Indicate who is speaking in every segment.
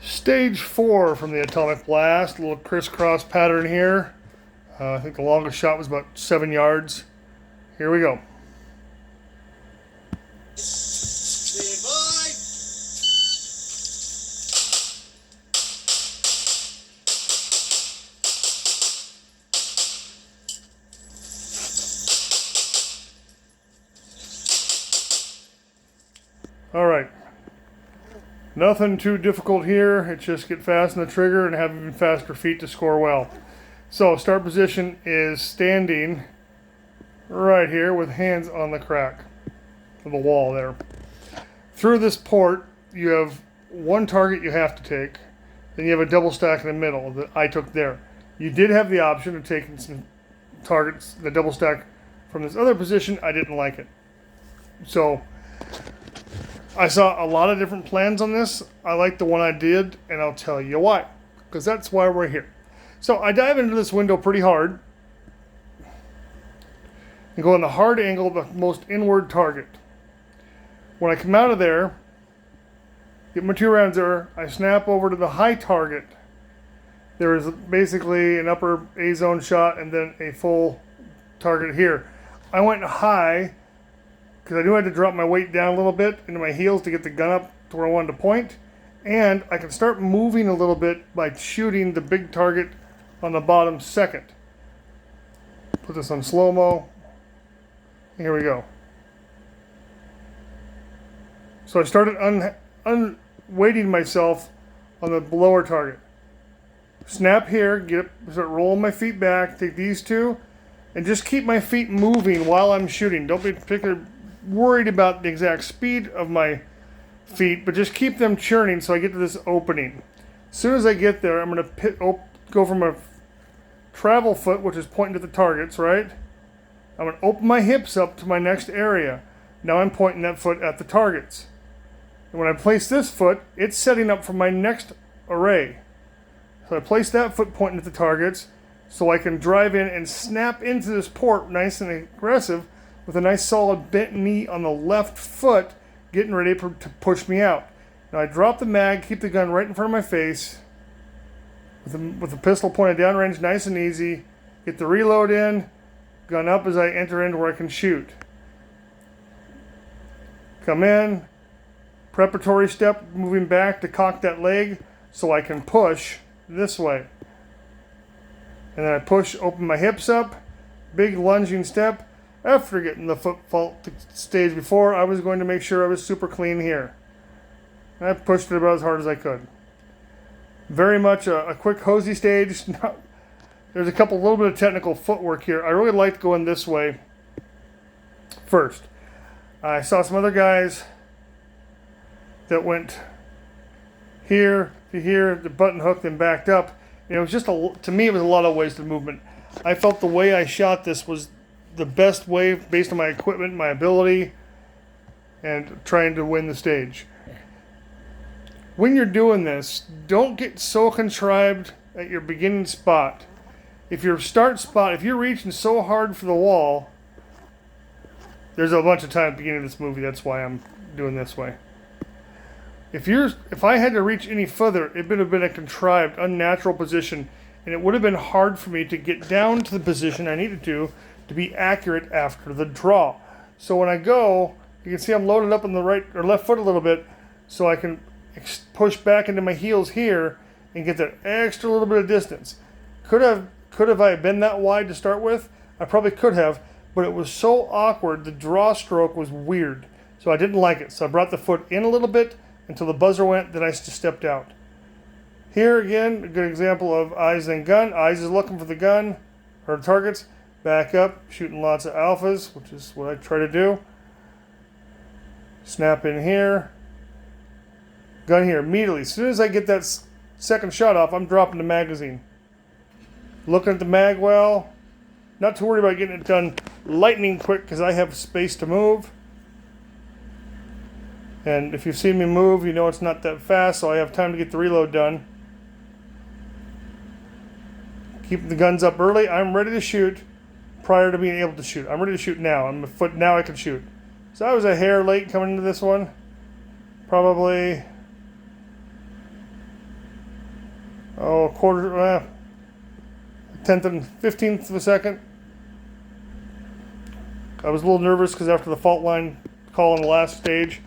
Speaker 1: Stage 4 from the Atomic Blast. A little crisscross pattern here. I think the longest shot was about 7 yards. Here we go.
Speaker 2: Stand by.
Speaker 1: All right. Nothing too difficult here. It's just get fast on the trigger and have even faster feet to score well. So start position is standing right here with hands on the crack of the wall there. Through this port, you have one target you have to take. Then you have a double stack in the middle that I took there. You did have the option of taking some targets, the double stack from this other position. I didn't like it. So I saw a lot of different plans on this. I like the one I did, and I'll tell you why. Because that's why we're here. So I dive into this window pretty hard and go in the hard angle of the most inward target. When I come out of there, get my 2 rounds there, I snap over to the high target. There is basically an upper A zone shot and then a full target here. I went high because I knew I had to drop my weight down a little bit into my heels to get the gun up to where I wanted to point. And I can start moving a little bit by shooting the big target on the bottom second. Put this on slow-mo. Here we go. So I started unweighting myself on the lower target. Snap here, start rolling my feet back, take these two, and just keep my feet moving while I'm shooting. Don't be particularly worried about the exact speed of my feet, but just keep them churning so I get to this opening. As soon as I get there, I'm going to go from a travel foot, which is pointing to the targets, right? I'm going to open my hips up to my next area. Now I'm pointing that foot at the targets. And when I place this foot, it's setting up for my next array. So I place that foot pointing at the targets so I can drive in and snap into this port nice and aggressive with a nice solid bent knee on the left foot, getting ready to push me out. Now I drop the mag, keep the gun right in front of my face, with the pistol pointed downrange, nice and easy. Get the reload in, gun up as I enter into where I can shoot. Come in, preparatory step, moving back to cock that leg so I can push this way. And then I push, open my hips up, big lunging step. After getting the foot fault stage before, I was going to make sure I was super clean here. And I pushed it about as hard as I could. Very much a quick hosey stage. There's a little bit of technical footwork here. I really liked going this way first. I saw some other guys that went here to here, the button hook, then backed up. And it was just, to me, it was a lot of wasted movement. I felt the way I shot this was the best way based on my equipment, my ability, and trying to win the stage. When you're doing this, don't get so contrived at your beginning spot. If you're reaching so hard for the wall, there's a bunch of time at the beginning of this movie, that's why I'm doing this way. If I had to reach any further, it would have been a contrived, unnatural position, and it would have been hard for me to get down to the position I needed to be accurate after the draw. So when I go, you can see I'm loaded up on the right or left foot a little bit, so I can push back into my heels here and get that extra little bit of distance. Could I been that wide to start with? I probably could have, but it was so awkward. The draw stroke was weird, so I didn't like it. So I brought the foot in a little bit until the buzzer went, then I just stepped out. Here again, a good example of eyes and gun. Eyes is looking for the gun or targets. Back up, shooting lots of alphas, which is what I try to do. Snap in here. Gun here immediately. As soon as I get that second shot off, I'm dropping the magazine. Looking at the mag well. Not too worried about getting it done lightning quick because I have space to move. And if you've seen me move, you know it's not that fast, so I have time to get the reload done. Keep the guns up early. I'm ready to shoot prior to being able to shoot. I'm ready to shoot now. I'm a foot now. I can shoot. So I was a hair late coming into this one. Probably a quarter, tenth and 15th of a second. I was a little nervous because after the fault line call on the last stage.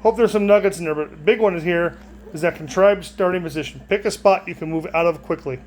Speaker 1: Hope there's some nuggets in there, but the big one is here is that contrived starting position. Pick a spot you can move out of quickly.